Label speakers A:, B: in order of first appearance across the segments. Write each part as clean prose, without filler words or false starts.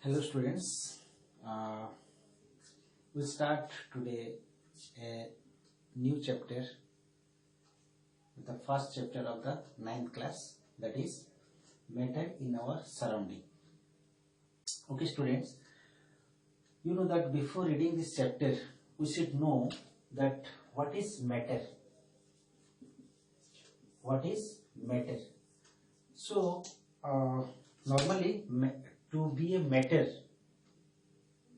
A: Hello students, uh, we'll start today a new chapter, the first chapter of the ninth class, that is matter in our surrounding. Okay students, you know that before reading this chapter we should know that what is matter. What is matter? So normally to be a matter,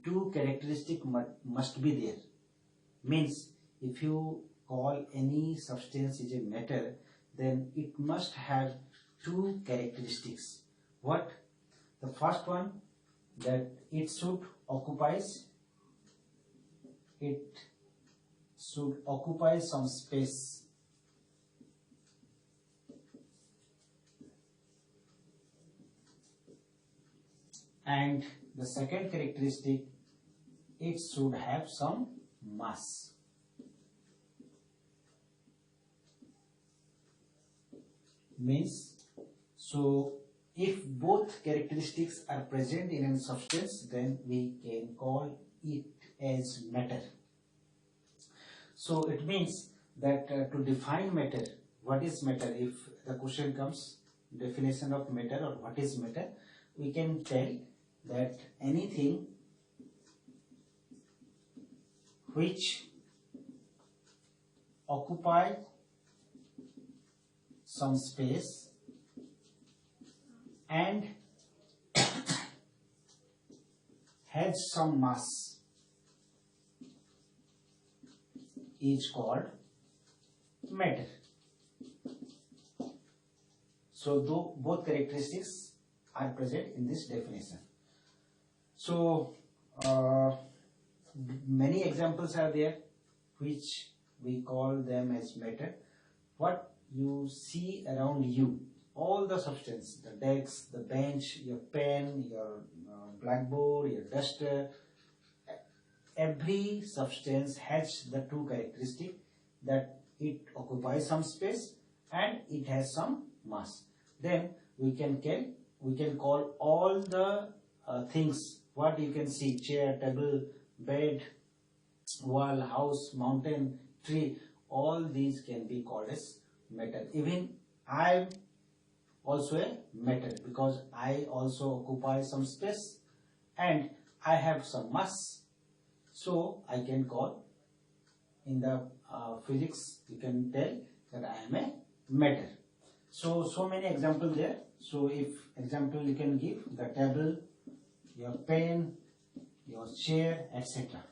A: two characteristics must be there. Means if you call any substance is a matter, then it must have two characteristics. What? The first one, that it should occupy some space. And the second characteristic, it should have some mass. Means, so if both characteristics are present in a substance, then we can call it as matter. So it means that to define matter, what is matter? If the question comes, definition of matter or what is matter, we can tell that anything which occupy some space and has some mass is called matter. So though both characteristics are present in this definition. So many examples are there which we call them as matter. What you see around you, all the substance, the desk, the bench, your pen, your blackboard, your duster, every substance has the two characteristics, that it occupies some space and it has some mass. Then we can call all the things what you can see, chair, table, bed, wall, house, mountain, tree, all these can be called as matter. Even I am also a matter because I also occupy some space and I have some mass. So I can call, in the physics you can tell that I am a matter. So many examples there. So if example you can give, the table, your pen, your chair, etc.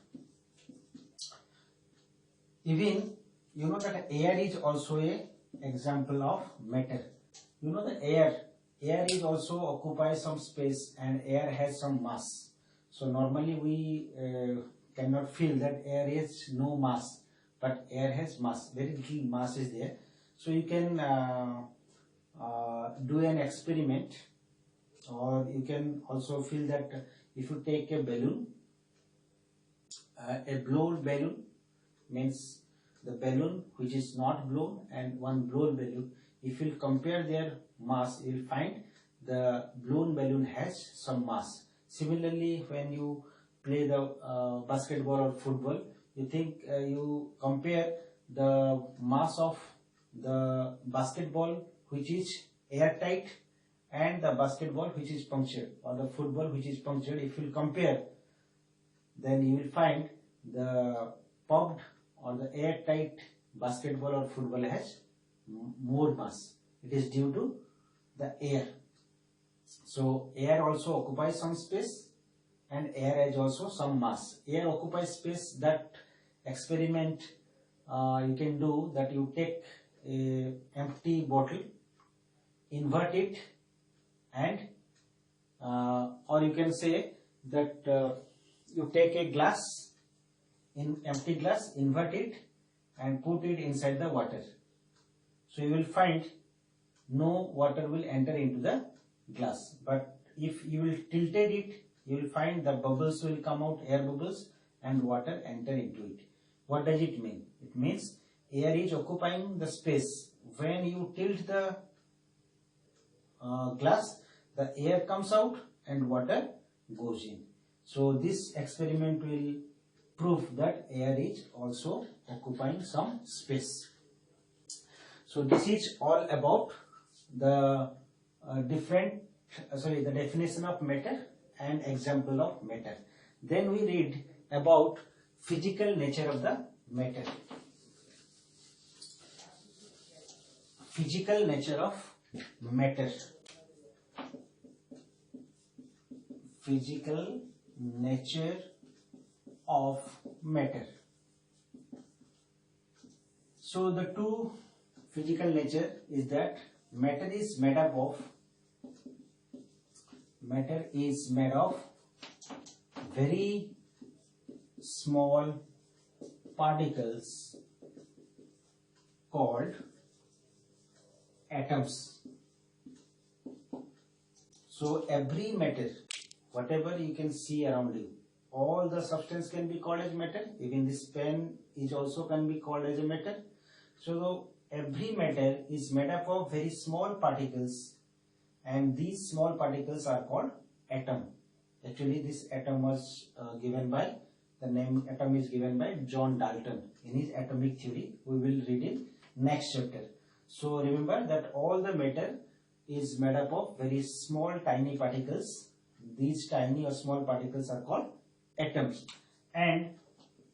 A: Even you know that air is also a example of matter. You know the air is also occupies some space and air has some mass. So normally we cannot feel that air has no mass, but air has mass, very little mass is there. So you can do an experiment, or you can also feel that if you take a balloon, a blown balloon, means the balloon which is not blown and one blown balloon, if you compare their mass, you will find the blown balloon has some mass. Similarly, when you play the basketball or football, you think you compare the mass of the basketball which is airtight and the basketball which is punctured, or the football which is punctured. If you compare, then you will find the pumped or the airtight basketball or football has more mass. It is due to the air. So air also occupies some space and air has also some mass. Air occupies space. That experiment you can do, that you take a empty bottle, invert it, and or you can say that you take a glass, empty glass, invert it and put it inside the water. So you will find no water will enter into the glass, but if you will tilted it, you will find the bubbles will come out, air bubbles, and water enter into it. What does it mean? It means air is occupying the space. When you tilt the glass, the air comes out and water goes in. So this experiment will prove that air is also occupying some space. So this is all about the the definition of matter and example of matter. Then we read about physical nature of the matter. Physical nature of matter. Physical nature of matter. So the two physical nature is that matter is made of very small particles called atoms. So every matter, whatever you can see around you, all the substance can be called as matter. Even this pen is also can be called as a matter. So every matter is made up of very small particles, and these small particles are called atom. Actually, this atom was given by, the name atom is given by John Dalton in his atomic theory. We will read in next chapter. So remember that all the matter is made up of very small tiny particles. These tiny or small particles are called atoms. And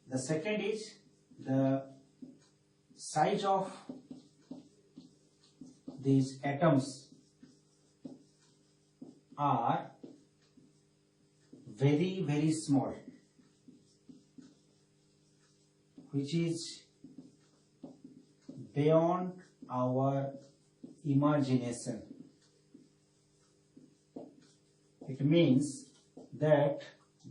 A: the second is the size of these atoms are very, very small, which is beyond our imagination. It means that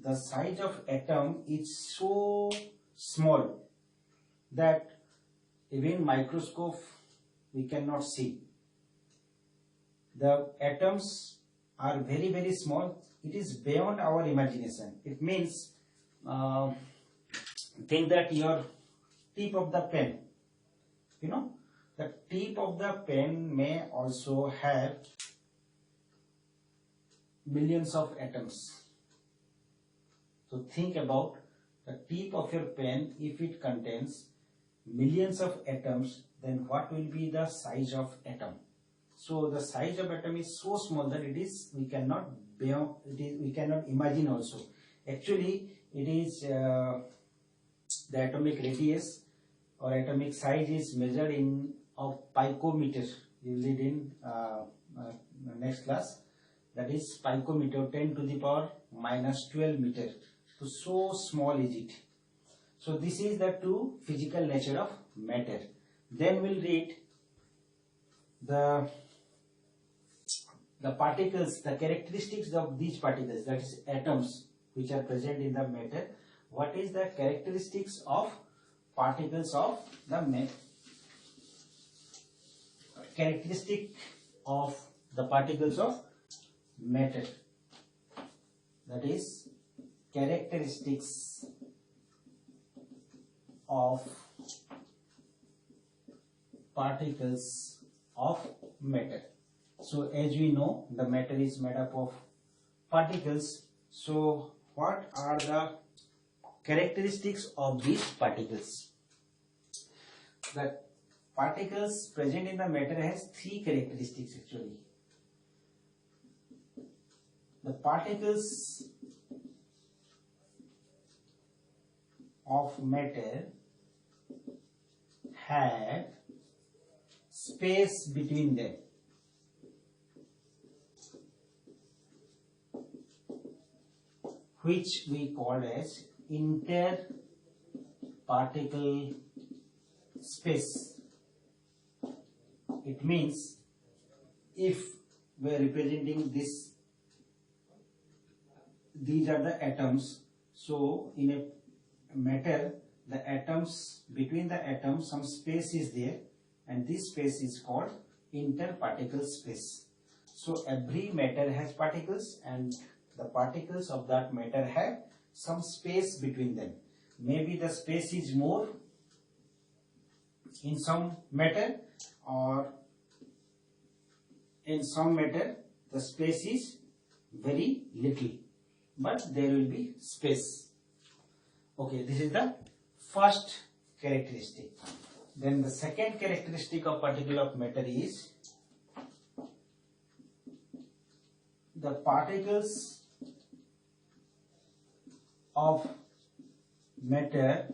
A: the size of atom is so small that even microscope we cannot see. The atoms are very, very small. It is beyond our imagination. It means think that your tip of the pen, the tip of the pen may also have millions of atoms. So think about the tip of your pen. If it contains millions of atoms, then what will be the size of atom? So the size of atom is so small that we cannot imagine also. Actually, it is the atomic radius or atomic size is measured in of picometer. You will read in next class. That is picometer, 10 to the power minus 12 meter. So small is it. So this is the two physical nature of matter. Then we'll read the particles, the characteristics of these particles, that is atoms, which are present in the matter. What is the characteristics of particles of the matter? Characteristic of the particles of matter. That is characteristics of particles of matter. So as we know, the matter is made up of particles. So what are the characteristics of these particles? The particles present in the matter has three characteristics actually. The particles of matter have space between them. Which we call as interparticle space. It means if we are representing this, these are the atoms. So in a matter, the atoms, between the atoms some space is there, and this space is called interparticle space. So every matter has particles, and the particles of that matter have some space between them. Maybe the space is more in some matter, or in some matter the space is very little. but there will be space. Okay, this is the first characteristic. Then the second characteristic of particle of matter is the particles of matter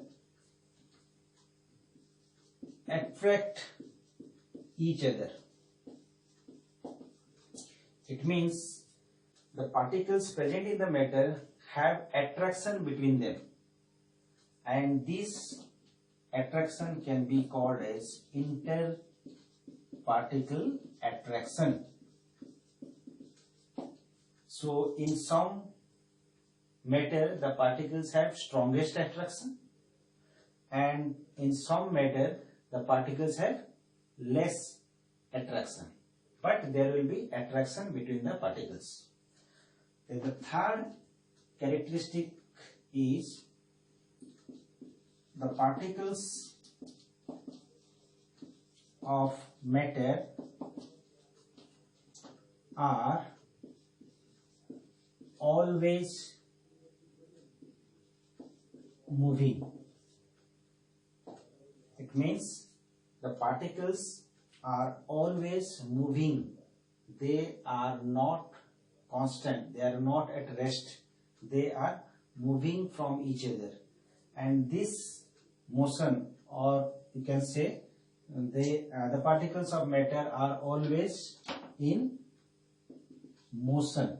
A: attract each other. It means the particles present in the matter have attraction between them, and this attraction can be called as interparticle attraction. So in some matter the particles have strongest attraction, and in some matter the particles have less attraction, but there will be attraction between the particles. Then the third characteristic is the particles of matter are always moving. It means the particles are always moving. They are not constant. They are not at rest. They are moving from each other. And this motion, or you can say the particles of matter are always in motion.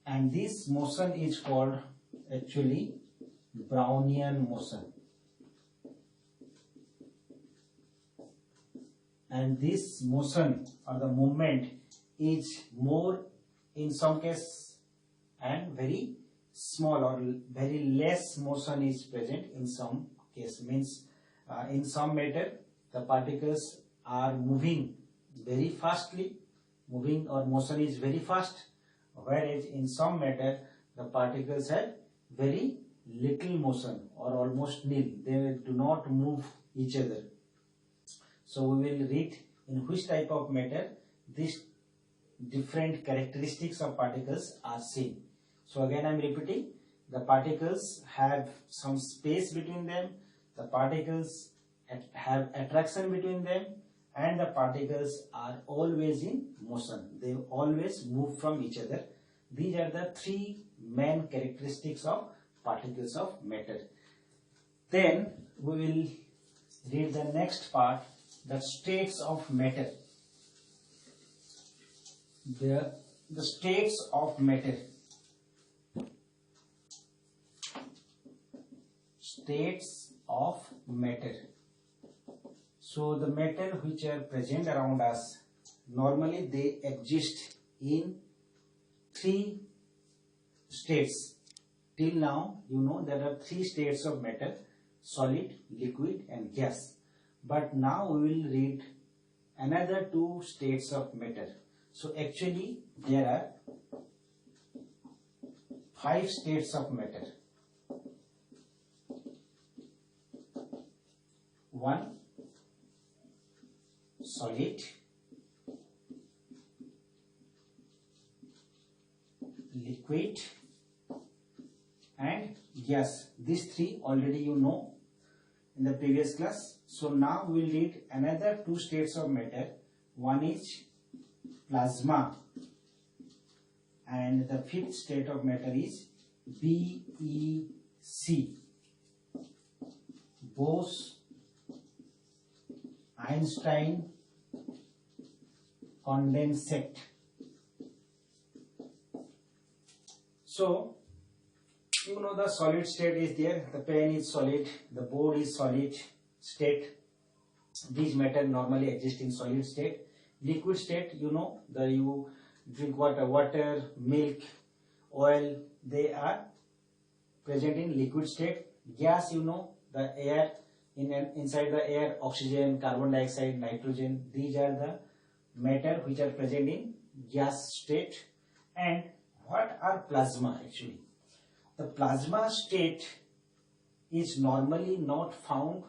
A: And this motion is called actually Brownian motion. And this motion or the movement is more in some case and very small, or very less motion is present in some case. Means in some matter the particles are moving very fastly, moving or motion is very fast, whereas in some matter the particles have very little motion or almost nil. They do not move each other. So we will read in which type of matter these different characteristics of particles are seen. So again I am repeating, the particles have some space between them, the particles have attraction between them, and the particles are always in motion. They always move from each other. These are the three main characteristics of particles of matter. Then we will read the next part, the states of matter. The states of matter. States of matter. So the matter which are present around us, normally they exist in three states. Till now you know there are three states of matter: solid, liquid and gas. But now we will read another two states of matter. So actually there are 5 states of matter. 1. Solid, liquid and gas. These three already you know in the previous class. So now we will read another 2 states of matter. One is plasma, and the 5th state of matter is BEC, Bose Einstein condensate. So you know the solid state is there, the pen is solid, the board is solid state. These matter normally exist in solid state. Liquid state, you know, you drink water, milk, oil, they are present in liquid state. Gas, you know, the air, inside the air, oxygen, carbon dioxide, nitrogen, these are the matter which are present in gas state. And what are plasma actually? The plasma state is normally not found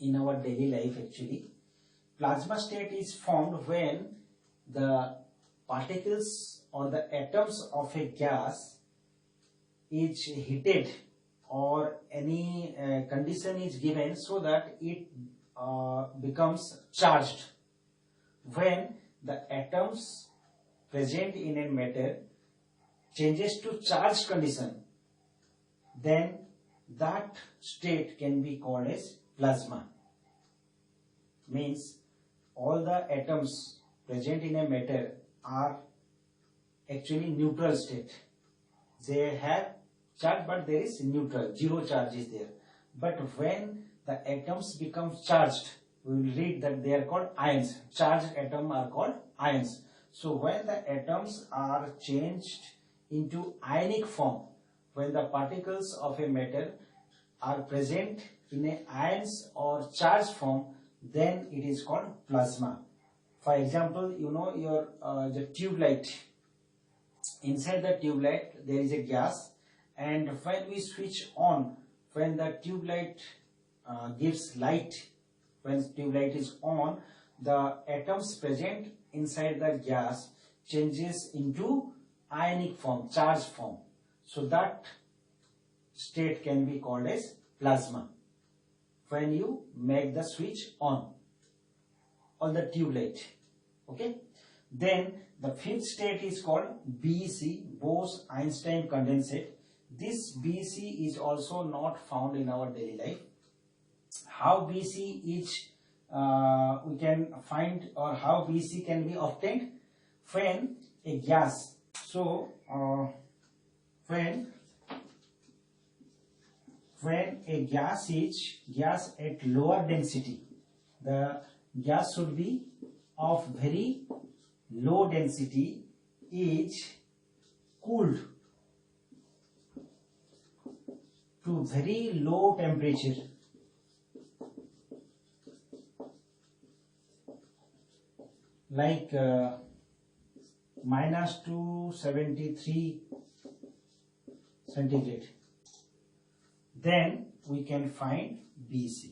A: in our daily life actually. Plasma state is formed when the particles or the atoms of a gas is heated or any condition is given so that it becomes charged. When the atoms present in a matter changes to charged condition, then that state can be called as plasma. Means all the atoms present in a matter are actually neutral state. They have charge but there is neutral, zero charge is there. But when the atoms become charged, we will read that they are called ions. Charged atoms are called ions. So when the atoms are changed into ionic form, when the particles of a matter are present in a ions or charged form, then it is called plasma. For example, you know your the tube light. Inside the tube light there is a gas, and when we switch on, when the tube light gives light, when tube light is on, the atoms present inside the gas changes into ionic form, charged form. So that state can be called as plasma when you make the switch on the tube light. Okay. Then the fifth state is called BEC, Bose-Einstein condensate. This BEC is also not found in our daily life. How BEC is we can find, or how BEC can be obtained? When a gas, so when a gas is at lower density, the gas should be of very low density, is cooled to very low temperature. Like minus 273 centigrade, then we can find BEC.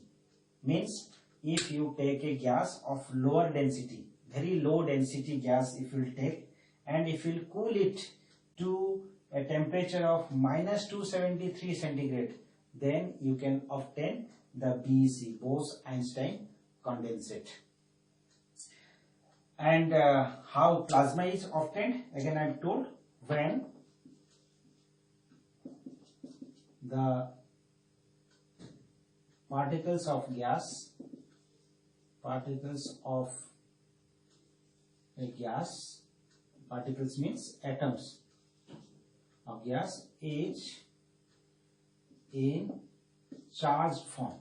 A: Means if you take a gas of lower density, very low density gas if you take, and if you cool it to a temperature of minus 273 centigrade, then you can obtain the BEC, Bose-Einstein condensate. And how plasma is obtained? Again I am told, when the particles of gas, particles of a gas, particles means atoms of gas, is in charged form,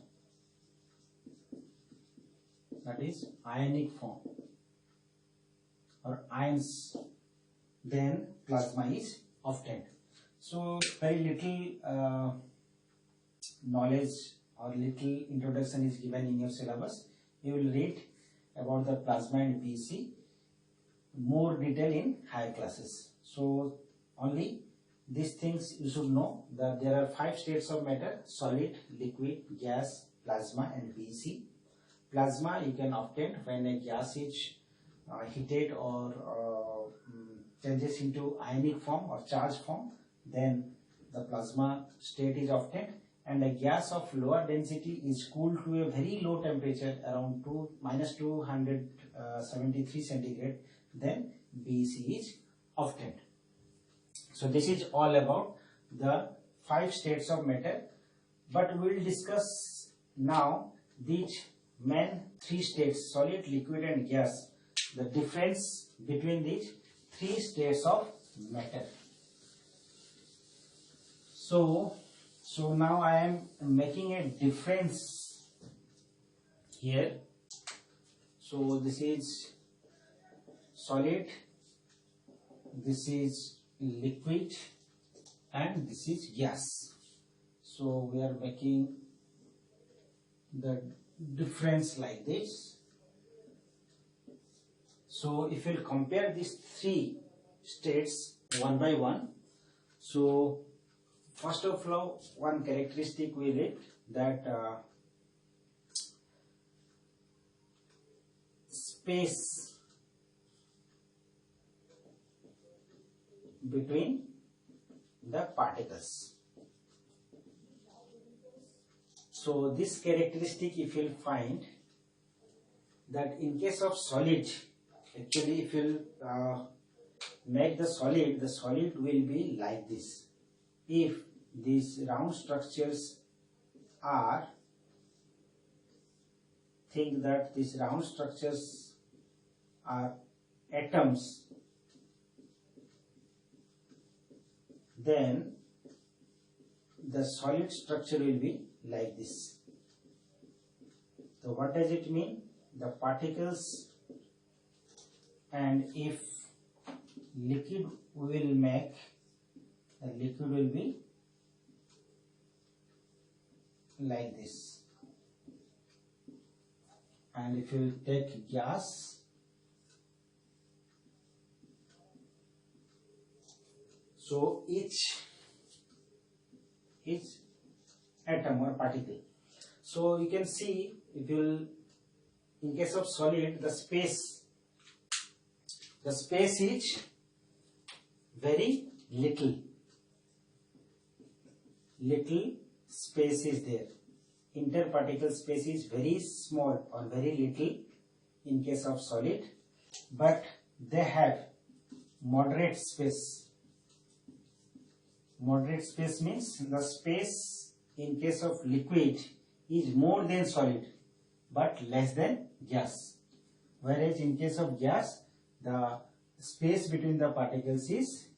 A: that is ionic form or ions, then plasma is obtained. So very little knowledge or little introduction is given in your syllabus. You will read about the plasma and BEC more detail in higher classes. So only these things you should know, that there are 5 states of matter: solid, liquid, gas, plasma and BEC. Plasma you can obtain when a gas is heated or changes into ionic form or charged form, then the plasma state is obtained. And a gas of lower density is cooled to a very low temperature, around minus 273 centigrade, then BEC is obtained. So this is all about the 5 states of matter, but we will discuss now these main 3 states: solid, liquid and gas, the difference between these 3 states of matter. So now I am making a difference here. So this is solid, this is liquid and this is gas. So we are making the difference like this. So if you compare these 3 states one by one, so first of all, one characteristic we read, that space between the particles. So this characteristic, if you'll find that in case of solid, actually if you'll make the solid will be like this. If these round structures are, think that these round structures are atoms, then the solid structure will be like this. So what does it mean? The particles, and if liquid will make, the liquid will be like this. And if you take gas, so each atom or particle. So you can see, if you will, in case of solid, the space is very little space is there. Interparticle space is very small or very little in case of solid, but they have moderate space. Moderate space means the space in case of liquid is more than solid but less than gas, whereas in case of gas the space between the particles is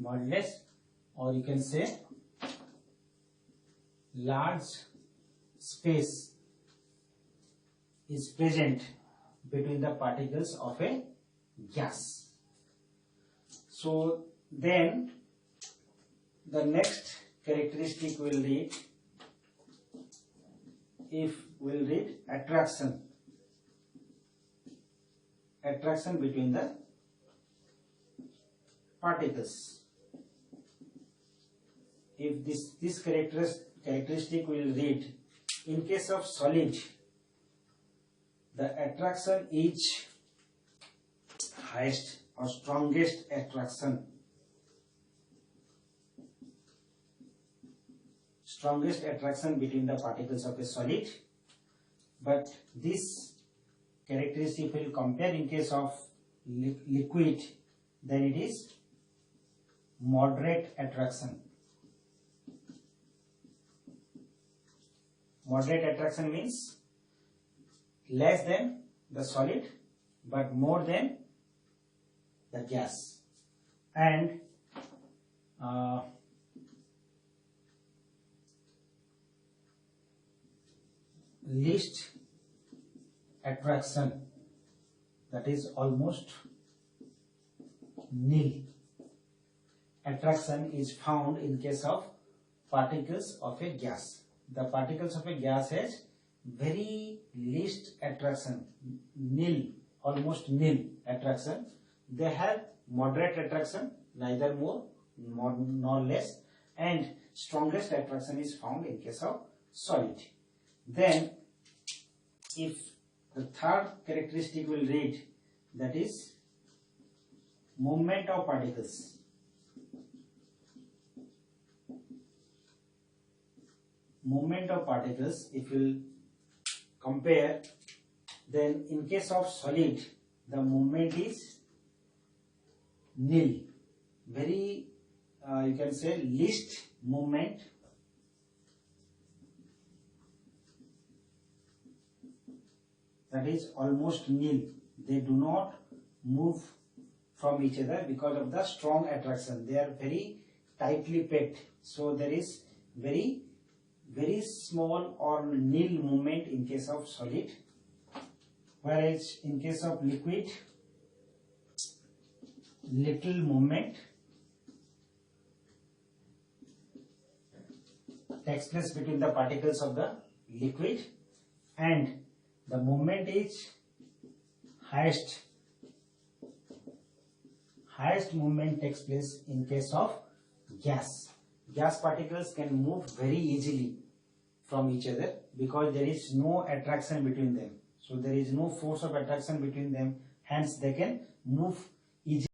A: modulus, or you can say large space is present between the particles of a gas. So then the next characteristic will read, if we'll read attraction between the particles. If this characteristic will read, in case of solid, the attraction is highest or strongest attraction between the particles of a solid. But this characteristic will compare in case of liquid, then it is moderate attraction. Moderate attraction means less than the solid but more than the gas, and least attraction, that is almost nil. Attraction is found in case of particles of a gas. The particles of a gas has very least attraction, nil, almost nil attraction. They have moderate attraction, neither more nor less, and strongest attraction is found in case of solid. Then if the third characteristic will read, that is movement of particles. Movement of particles, if you compare, then in case of solid the movement is nil, very you can say least movement, that is almost nil. They do not move from each other because of the strong attraction. They are very tightly packed, so there is very small or nil movement in case of solid, whereas in case of liquid little movement takes place between the particles of the liquid, and the movement is highest movement takes place in case of gas. Gas particles can move very easily from each other because there is no attraction between them. So there is no force of attraction between them, hence they can move easy